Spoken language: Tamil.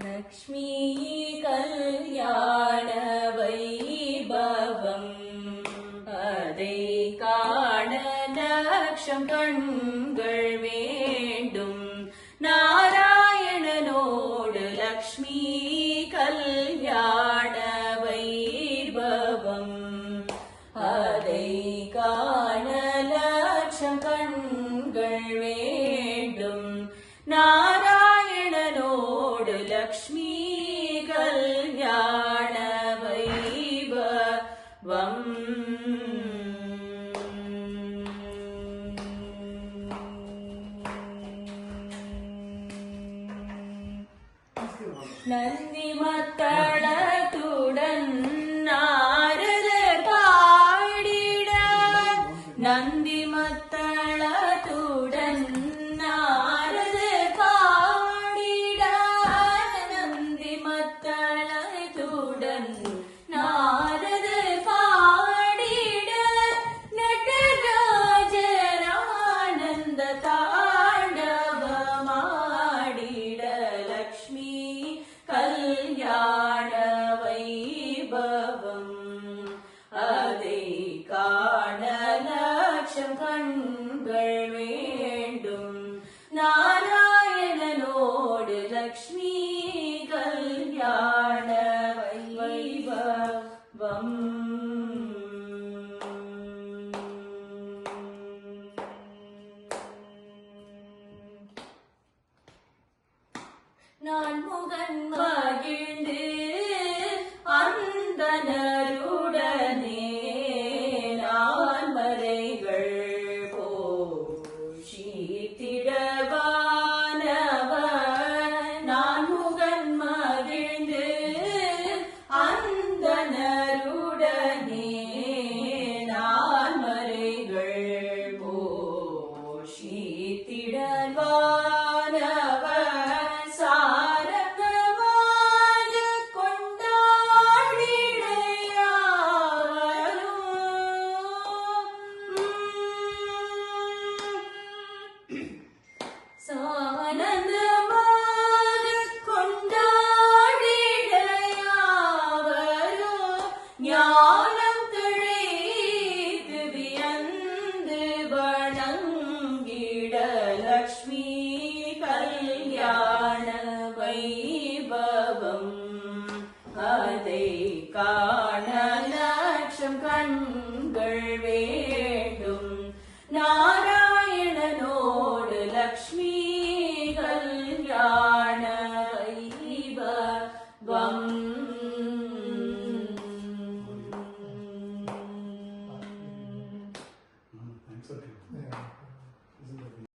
லக்ஷ்மீ கல்யாண வைபவம் அதை காண லட்சம் கண்கள் வேண்டும். நாராயணனோடு லக்ஷ்மி கல்யாண வைபவம் அதை காண லட்சம் கண்கள் வேண்டும். நாராயணனோடு லக்ஷ்மி கல்யாண வைபவம் நந்தி மத்தளத்துடன் நாரதர் பாடிட, நந்தி மத்தளத்துடன் நாரதர் பாடிட, நந்தி மத்தளத்துடன் நாரதர் பாடிட, நடராஜர் ஆனந்த தாண்டவமாடிட, லக்ஷ்மி கல்யாண வைபவம் அதை காண லட்சம் கண்கள் வேண்டும். நாராயணனோடு லக்ஷ்மி கல்யாண வைபவம் நான் முகன் மகிழ்ந்து அந்தனருடனே நான் மறைகள் போஷித்திடவானவர். நான் முகன் மகிழ்ந்து அந்தனருடனே நான் மறைகள் போஷித்திடவானவர். So